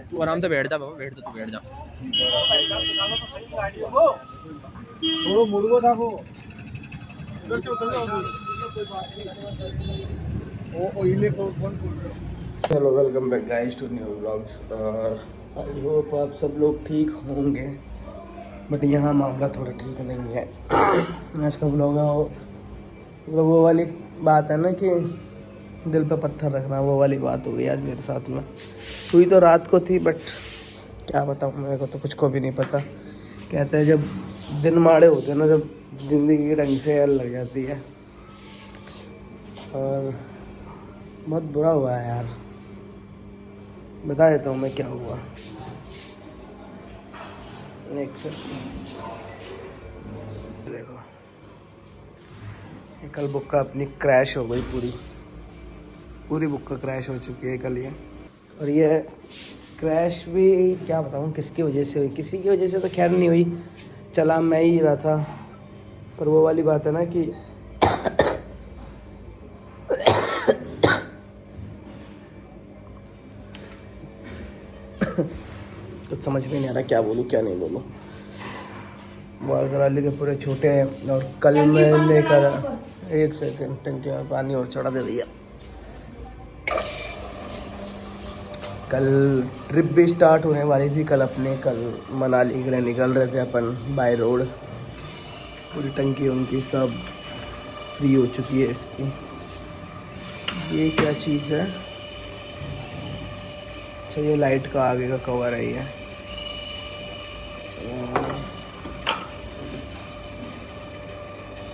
तू आराम से बैठ जा बाबा, बैठ जा, तू बैठ जा। मुर्गो था वो। Hello, welcome back guys to new vlogs. I hope आप सब लोग ठीक होंगे, बट यहाँ मामला थोड़ा ठीक नहीं है। आज का व्लॉग है वो वाली बात है ना कि दिल पे पत्थर रखना, वो वाली बात हो गई आज मेरे साथ में। हुई तो रात को थी, बट क्या बताऊँ, मेरे को तो कुछ को भी नहीं पता। कहते हैं जब दिन माड़े होते हैं ना, जब ज़िंदगी के ढंग से लग जाती है। और बहुत बुरा हुआ है यार, बता देता हूँ मैं क्या हुआ। एक सेकंड, देखो कल बुक का अपनी क्रैश हो गई, पूरी बुक का क्रैश हो चुकी है कल ये। और ये क्रैश भी क्या बताऊँ किसकी वजह से हुई, किसी की वजह से तो खैर नहीं हुई, चला मैं ही रहा था। पर वो वाली बात है ना कि कुछ समझ में नहीं आ रहा क्या बोलूँ क्या नहीं बोलूँ। बाल करा लिए थे पूरे छोटे हैं। और कल मैंने करा, एक सेकंड, टंकी में पानी और चढ़ा दे भैया। कल ट्रिप भी स्टार्ट होने वाली थी कल अपने, कल मनाली के लिए निकल रहे थे अपन बाय रोड। पूरी टंकी उनकी सब फ्री हो चुकी है इसकी। ये क्या चीज़ है? अच्छा, ये लाइट का आगे का कवर है ये।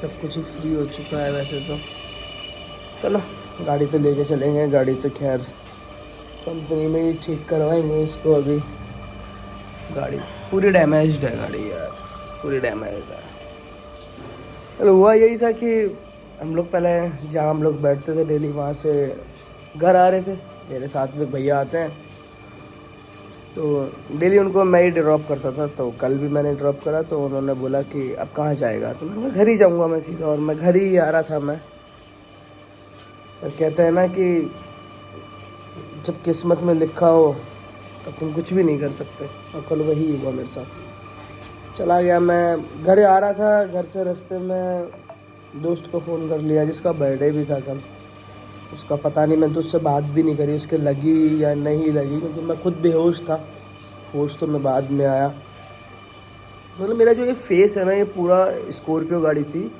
सब कुछ ही फ्री हो चुका है वैसे तो। चलो गाड़ी तो लेके चलेंगे, गाड़ी तो खैर कंपनी में ही ठीक करवाएंगे इसको। अभी गाड़ी पूरी डैमेज्ड है गाड़ी यार, पूरी डैमेज्ड है। चलो हुआ यही था कि हम लोग पहले जहाँ हम लोग बैठते थे डेली, वहाँ से घर आ रहे थे। मेरे साथ में भैया आते हैं तो डेली उनको मैं ही ड्रॉप करता था। तो कल भी मैंने ड्रॉप करा, तो उन्होंने बोला कि अब कहाँ जाएगा, तो मैं घर ही जाऊँगा मैं सीधा। और मैं घर ही आ रहा था मैं। और कहते हैं ना कि जब किस्मत में लिखा हो तब तुम कुछ भी नहीं कर सकते, और कल वही हुआ मेरे साथ। चला गया मैं, घर आ रहा था, घर से रास्ते में दोस्त को फ़ोन कर लिया जिसका बर्थडे भी था कल। उसका पता नहीं, मैंने तो उससे बात भी नहीं करी, उसके लगी या नहीं लगी, क्योंकि मैं खुद बेहोश था। होश तो मैं बाद में आया। मतलब मेरा जो ये फेस है ना, ये पूरा स्कॉर्पियो गाड़ी थी,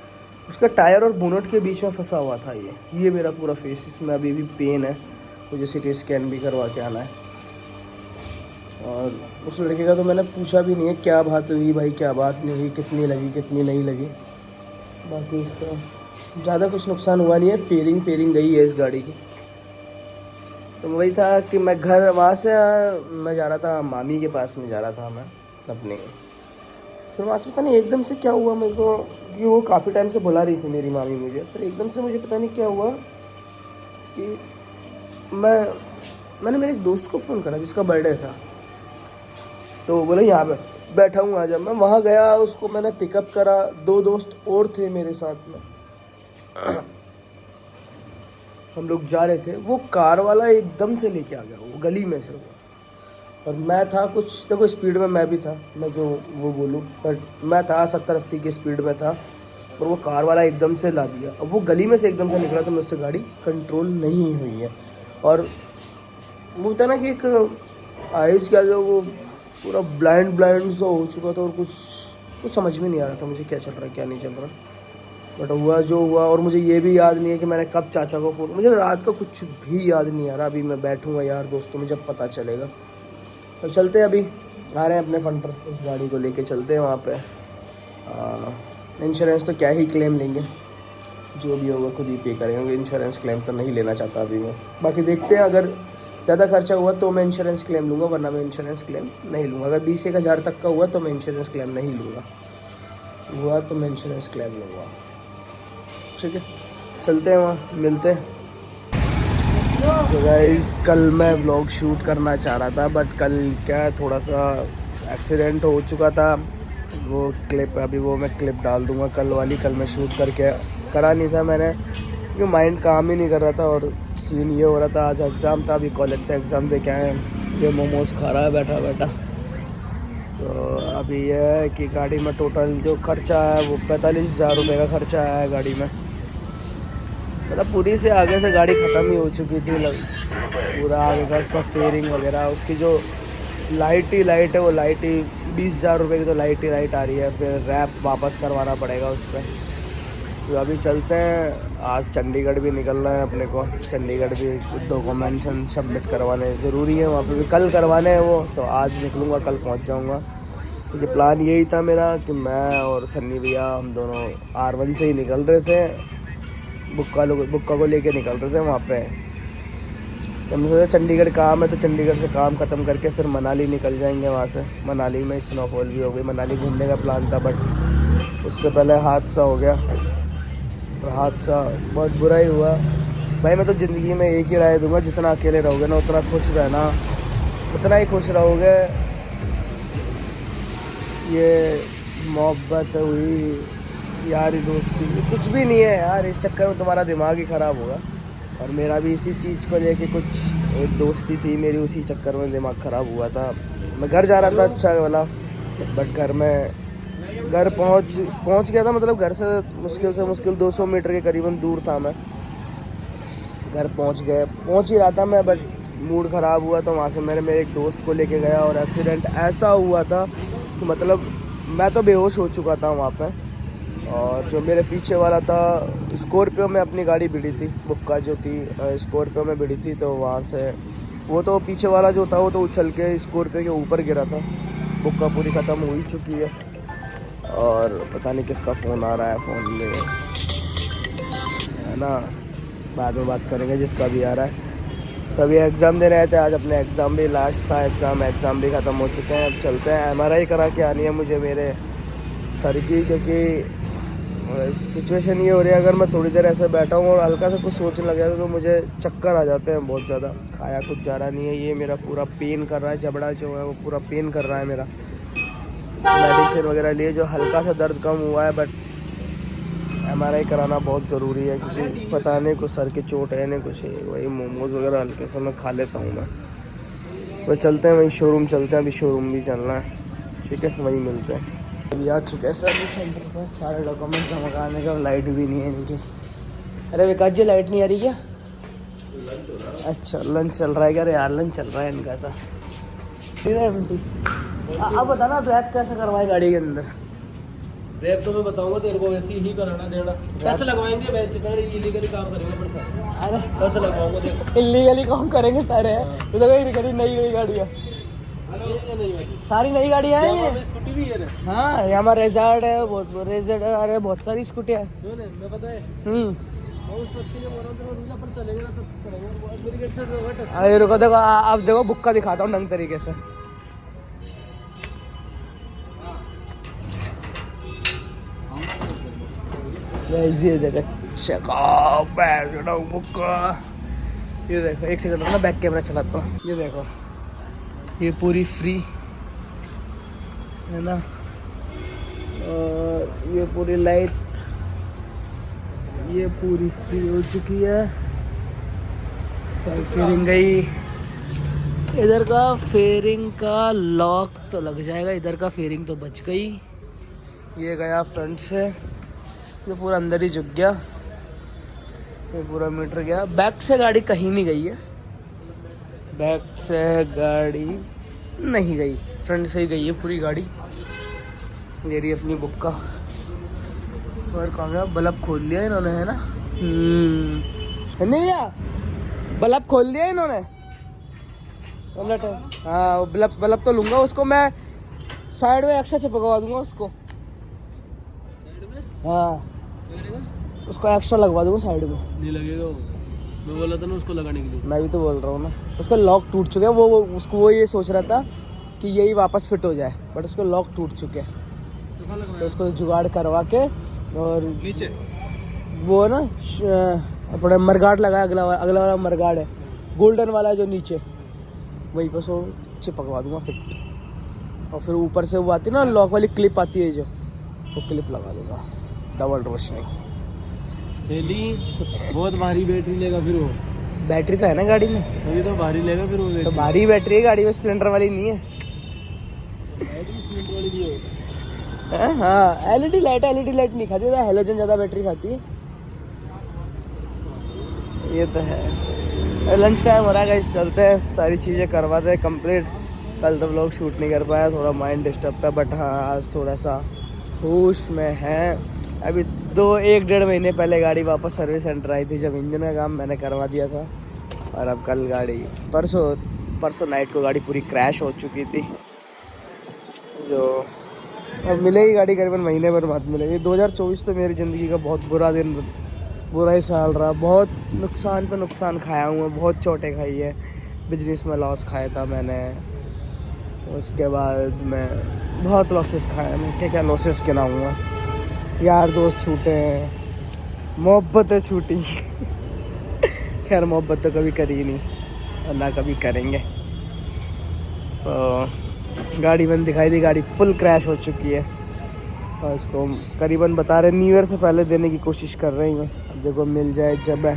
उसका टायर और बोनट के बीच में फंसा हुआ था ये मेरा पूरा फेस। इसमें अभी भी पेन है, मुझे सिटी स्कैन भी करवा के आना है। और उस लड़के का तो मैंने पूछा भी नहीं है क्या बात हुई भाई, क्या बात नहीं हुई, कितनी लगी कितनी नहीं लगी। बाकी इसका ज़्यादा कुछ नुकसान हुआ नहीं है, फेयरिंग गई है इस गाड़ी की। तो वही था कि मैं घर, वहाँ से मैं जा रहा था मामी के पास में, जा रहा था मैं अपने। फिर वहाँ से पता नहीं एकदम से क्या हुआ मेरे को, कि वो काफ़ी टाइम से बुला रही थी मेरी मामी मुझे। फिर एकदम से मुझे पता नहीं क्या हुआ कि मैंने मेरे एक दोस्त को फ़ोन करा जिसका बर्थडे था। तो वो बोला यहाँ पे बैठा हूँ, आ जा। मैं वहाँ गया, उसको मैंने पिकअप करा। 2 दोस्त और थे मेरे साथ में, हम लोग जा रहे थे। वो कार वाला एकदम से लेके आ गया, वो गली में से। और मैं था कुछ, देखो स्पीड में मैं भी था, मैं क्यों वो बोलूँ, बट मैं था 70-80 की स्पीड में था। और वो कार वाला एकदम से ला दिया। अब वो गली में से एकदम से निकला, तो मुझसे गाड़ी कंट्रोल नहीं हुई है। और वो होता ना कि एक आइज़ क्या, जो वो पूरा ब्लाइंड सा हो चुका था। और कुछ समझ में नहीं आ रहा था मुझे क्या चल रहा है क्या नहीं चल रहा। बट हुआ जो हुआ। और मुझे ये भी याद नहीं है कि मैंने कब चाचा को फ़ोन, मुझे रात का कुछ भी याद नहीं आ रहा। अभी मैं बैठूँगा यार दोस्तों में, जब पता चलेगा। तो चलते हैं, अभी आ रहे हैं अपने फंटर, इस गाड़ी को लेके चलते हैं वहाँ पे। इंश्योरेंस तो क्या ही क्लेम लेंगे, जो भी होगा खुद ही पे करेंगे। इंश्योरेंस क्लेम तो नहीं लेना चाहता अभी मैं। बाकी देखते हैं, अगर ज़्यादा खर्चा हुआ तो मैं इंश्योरेंस क्लेम लूँगा, वरना मैं इंश्योरेंस क्लेम नहीं लूँगा। अगर 20-1 हज़ार तक का हुआ तो मैं इंश्योरेंस क्लेम नहीं लूँगा, हुआ तो मैं इंश्योरेंस क्लेम लूँगा। ठीक है, चलते हैं वहाँ, मिलते हैं। तो गाइस, कल मैं व्लॉग शूट करना चाह रहा था, बट कल क्या थोड़ा सा एक्सीडेंट हो चुका था। वो क्लिप, अभी वो मैं क्लिप डाल दूँगा कल वाली। कल मैं शूट करके करा नहीं था मैंने, क्योंकि माइंड काम ही नहीं कर रहा था। और सीन ये हो रहा था, आज एग्ज़ाम था, अभी कॉलेज से एग्ज़ाम दे के आए हैं। ये मोमोज खा रहा है बैठा बैठा। सो अभी ये है कि गाड़ी में टोटल जो खर्चा है वो 45,000 रुपये का खर्चा आया है गाड़ी में। मतलब पूरी से आगे से गाड़ी ख़त्म ही हो चुकी थी, पूरा आगे का उसका फेयरिंग वगैरह, उसकी जो लाइट है वो लाइट ही 20,000 रुपये की तो लाइट आ रही है। फिर रैप वापस करवाना पड़ेगा उस पर। तो अभी चलते हैं, आज चंडीगढ़ भी निकलना है अपने को। चंडीगढ़ भी कुछ डॉक्यूमेंटेशन सबमिट करवाने ज़रूरी है वहाँ पे भी, कल करवाने हैं वो, तो आज निकलूँगा कल पहुँच जाऊँगा। क्योंकि प्लान यही था मेरा कि मैं और सन्नी भैया हम दोनों R1 से ही निकल रहे थे, बुक्का को लेके निकल रहे थे वहाँ पे। तो हमने सोचा चंडीगढ़ काम है तो चंडीगढ़ से काम ख़त्म करके फिर मनाली निकल जाएंगे वहाँ से। मनाली में स्नोफॉल भी हो गई, मनाली घूमने का प्लान था, बट उससे पहले हादसा हो गया। और हादसा बहुत बुरा ही हुआ। भाई मैं तो ज़िंदगी में एक ही राय दूंगा, जितना अकेले रहोगे ना उतना खुश रहना, उतना ही खुश रहोगे। ये मोहब्बत हुई, यारी दोस्ती, ये कुछ भी नहीं है यार। इस चक्कर में तुम्हारा दिमाग ही ख़राब होगा। और मेरा भी इसी चीज़ को लेके कुछ एक दोस्ती थी मेरी, उसी चक्कर में दिमाग ख़राब हुआ था। मैं घर जा रहा था अच्छा वाला, बट घर पहुंच गया था। मतलब घर से मुश्किल 200 मीटर के करीबन दूर था मैं। घर पहुंच ही रहा था मैं, बट मूड ख़राब हुआ तो वहाँ से मेरे एक दोस्त को लेके गया और एक्सीडेंट ऐसा हुआ था कि मतलब मैं तो बेहोश हो चुका था वहाँ पे। और जो मेरे पीछे वाला था, स्कॉर्पियो में अपनी गाड़ी भिड़ी थी, बुक्का जो थी स्कॉर्पियो में भिड़ी थी। तो वहाँ से वो तो पीछे वाला जो था वो तो उछल के स्कॉर्पियो के ऊपर गिरा था। बुक्का पूरी ख़त्म हो ही चुकी है। और पता नहीं किसका फ़ोन आ रहा है, फ़ोन ले है ना, बाद में बात करेंगे जिसका भी आ रहा है। तो अभी एग्ज़ाम दे रहे थे, आज अपने एग्ज़ाम भी लास्ट था, एग्ज़ाम भी ख़त्म हो चुके हैं। अब चलते हैं, MRI करा के आनी है मुझे मेरे सर की, क्योंकि सिचुएशन ये हो रही है, अगर मैं थोड़ी देर ऐसे बैठा हूँ और हल्का सा कुछ सोचने लग जाता तो मुझे चक्कर आ जाते हैं बहुत ज़्यादा। खाया कुछ जा रहा नहीं है, ये मेरा पूरा पेन कर रहा है, जबड़ा जो है वो पूरा पेन कर रहा है मेरा। मेडिसिन वगैरह लिए जो हल्का सा दर्द कम हुआ है, बट MRI कराना बहुत ज़रूरी है, क्योंकि पता नहीं कुछ सर की चोट है नहीं कुछ है। वही मोमोज़ वगैरह हल्के से मैं खा लेता हूँ मैं। तो चलते हैं वहीं शोरूम चलते हैं, अभी शोरूम भी चलना है, ठीक है, वहीं मिलते हैं। अभी आ चुके हैं सर्विस सेंटर पर, सारे डॉक्यूमेंट्स जमा कराने का। लाइट भी नहीं है इनकी। अरे विकास जी लाइट नहीं आ रही क्या? अच्छा लंच चल रहा है क्या? अरे यार लंच चल रहा है इनका था। अब बता ना रैप कैसे करवाए गाड़ी के अंदर? रैप तो मैं बताऊंगा तेरे को, वैसे ही कराना देना। पैसे लगवाएंगे वैसे, इलीगली काम करेंगे पर साथ। अरे पैसे लगवाऊंगा देखो। इलीगली काम करेंगे सारे हैं। तो कहीं नई गाड़ियाँ सारी नई गाड़ियाँ हैं ये। स्कूटी भी है ना? हाँ यहाँ हमारा रेजर्ड है, अरे बहुत सारी स्कूटियाँ हैं। सुन मैं पता है अरे रुको देखो, अब देखो बुक्का दिखाता हूँ ढंग तरीके से। ये देखो बुक्का, ये देखो, एक सेकंड ना बैक कैमरा चलाता हूँ। ये देखो ये पूरी फ्री है ना, और ये पूरी लाइट ये पूरी फ्री हो चुकी है। साइड फेयरिंग गई, इधर का फेयरिंग का लॉक तो लग जाएगा, इधर का फेयरिंग तो बच गई। ये गया फ्रंट से, ये पूरा अंदर ही झुक गया, ये पूरा मीटर गया। बैक से गाड़ी कहीं नहीं गई है, बैक से गाड़ी नहीं गई, फ्रंट से ही गई है पूरी गाड़ी। ये रही अपनी बुक का। और कहाँ गया? बल्ब खोल दिया इन्होंने, है ना? नहीं भैया बल्ब खोल दिया इन्होंने। हाँ बल्ब तो लूँगा, उसको मैं साइड में एक्स्ट्रा चिपकवा दूंगा उसको। हाँ उसको एक्स्ट्रा लगवा दूंगा साइड में। नहीं लगेगा वो, मैं बोला था ना उसको लगाने के लिए। मैं भी तो बोल रहा हूँ ना, उसका लॉक टूट चुका है। वो उसको वो ये सोच रहा था कि यही वापस फिट हो जाए, बट उसको लॉक टूट चुके हैं। तो उसको जुगाड़ करवा के, और नीचे वो ना अपना मरगाड़ लगा, अगला वाला मरगाड़ है गोल्डन वाला जो नीचे, वहीं पर सो चिपकवा दूंगा फिट। और फिर ऊपर से वो आती है ना लॉक वाली क्लिप आती है जो, वो क्लिप लगा दूंगा, डबल रोशनी। बहुत भारी बैटरी लेगा फिर वो। बैटरी तो है ना गाड़ी में, अभी तो भारी लेगा फिर वो तो भारी बैटरी है गाड़ी में, स्प्लेंडर वाली नहीं है। स्प्लेंडर वाली भी हो। हाँ एलईडी लाइट नहीं खाती, तो हेलोजन ज़्यादा बैटरी खाती है। ये तो है। लंच टाइम हो रहा है गाइस, चलते हैं सारी चीज़ें करवाते हैं कंप्लीट। कल तो व्लॉग शूट नहीं कर पाया, थोड़ा माइंड डिस्टर्ब था, बट हाँ आज थोड़ा सा होश में है। अभी 1-1.5 महीने पहले गाड़ी वापस सर्विस सेंटर आई थी, जब इंजन का काम मैंने करवा दिया था। और अब कल गाड़ी परसों नाइट को गाड़ी पूरी क्रैश हो चुकी थी। जो अब मिलेगी गाड़ी करीबन महीने भर बाद मिलेगी। 2024 तो मेरी ज़िंदगी का बहुत बुरा ही साल रहा। बहुत नुकसान पे नुकसान खाया हूँ मैं, बहुत चोटें खाई है। बिजनेस में लॉस खाया था मैंने, उसके बाद मैं बहुत लॉसेस खाया। मैं क्या लॉसेस गिनाऊँगा। यार दोस्त छूटे हैं, मोहब्बतें छूटी। खैर मोहब्बत तो कभी करी नहीं और ना कभी करेंगे। तो गाड़ी मैंने दिखाई दी, गाड़ी फुल क्रैश हो चुकी है और इसको करीबन बता रहे न्यू ईयर से पहले देने की कोशिश कर रही हैं। अब देखो मिल जाए जब है।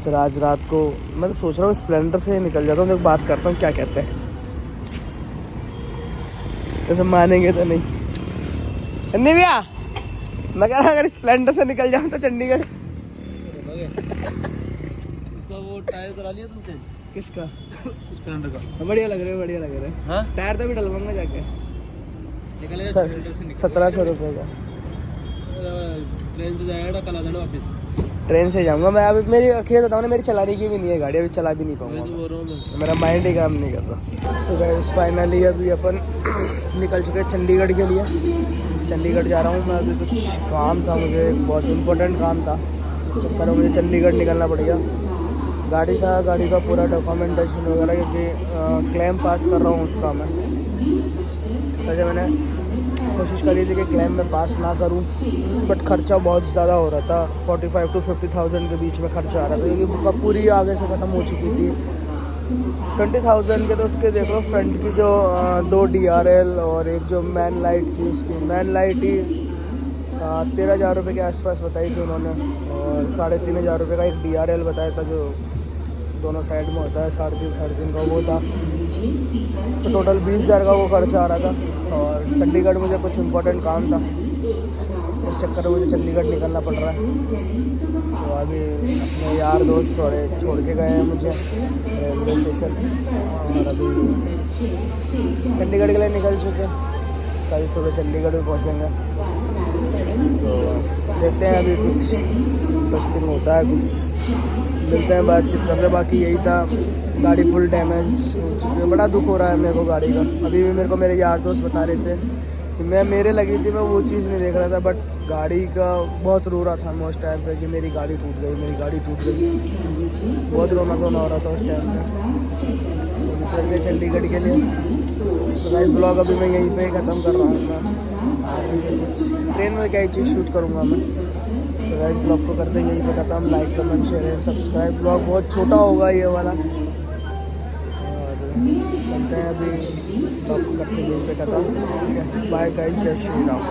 फिर आज रात को मैं तो सोच रहा हूँ स्प्लेंडर से निकल जाता हूँ। देखो बात करता हूँ क्या कहते हैं, वैसे मानेंगे तो नहीं। नहीं भैया मैं कह रहा अगर स्प्लेंडर से निकल जाऊँ तो चंडीगढ़। उसका वो टायर करा लिया तुमने? किसका? स्प्लेंडर का। बढ़िया लग रहे हैं। हाँ टायर तो भी डलवाऊंगा जाके। निकलेगा स्प्लेंडर से। 1700 रुपये का। ट्रेन से जाएगा कल आ जाना वापस। ट्रेन से जाऊंगा मैं। अभी मेरी अखियाँ बताऊँ ना, मेरी चलाने की भी नहीं है गाड़ी, अभी चला भी नहीं मैं तो पाऊंगा। बोल रहा हूँ मैं। मेरा माइंड ही काम नहीं कर रहा। सो गाइस फाइनली अभी अपन निकल चुके हैं चंडीगढ़ के लिए। चंडीगढ़ जा रहा हूँ मैं। अभी कुछ काम था मुझे, एक बहुत इम्पोर्टेंट काम था, उस चक्कर में मुझे चंडीगढ़ निकलना पड़ेगा। गाड़ी का पूरा डॉक्यूमेंटेशन वगैरह, क्योंकि क्लेम पास कर रहा हूँ उसका मैं। वैसे मैंने कोशिश करी थी कि क्लेम में पास ना करूं, बट खर्चा बहुत ज़्यादा हो रहा था। 45,000 to 50,000 के बीच में खर्चा आ रहा था, क्योंकि बुक पूरी आगे से ख़त्म हो चुकी थी। 20,000 के तो उसके देख लो फ्रंट की जो 2 DRL और एक जो मैन लाइट थी, उसकी मैन लाइट ही 13,000 रुपये के आसपास बताई थी उन्होंने। और 3,500 रुपये का एक DRL बताया था, जो दोनों साइड में होता है, 3.5 का वो था। तो टोटल 20,000 का वो खर्चा आ रहा था। और चंडीगढ़ मुझे कुछ इम्पोर्टेंट काम था, उस चक्कर में मुझे चंडीगढ़ निकलना पड़ रहा है। तो अभी अपने यार दोस्त थोड़े छोड़ के गए हैं मुझे रेलवे स्टेशन, और अभी चंडीगढ़ के लिए निकल चुके हैं। कल सुबह चंडीगढ़ में पहुँचेंगे। तो देखते हैं अभी कुछ टेस्टिंग होता है, कुछ मिलते हैं, बातचीत कर रहे। बाकी यही था, गाड़ी फुल डैमेज हो चुकी है। बड़ा दुख हो रहा है मेरे को गाड़ी का। अभी भी मेरे को मेरे यार दोस्त बता रहे थे कि मेरे लगी थी, मैं वो चीज़ नहीं देख रहा था, बट गाड़ी का बहुत रो रहा था मैं उस टाइम पे कि मेरी गाड़ी टूट गई। बहुत रोना हो रहा था उस टाइम पे। तो चलते चंडीगढ़ के लिए। तो गाइस ब्लॉग अभी मैं यहीं पे ख़त्म कर रहा हूँ। मैं आगे से कुछ ट्रेन में क्या चीज़ शूट करूँगा मैं। तो गाइस ब्लॉग को करते यहीं पे ख़त्म। Like comment share and subscribe. Blog बहुत छोटा होगा ये वाला, और चलते हैं अभी ब्लॉग को करते यहीं पे ख़त्म। ठीक है, बाय गाइस, जय श्री राम।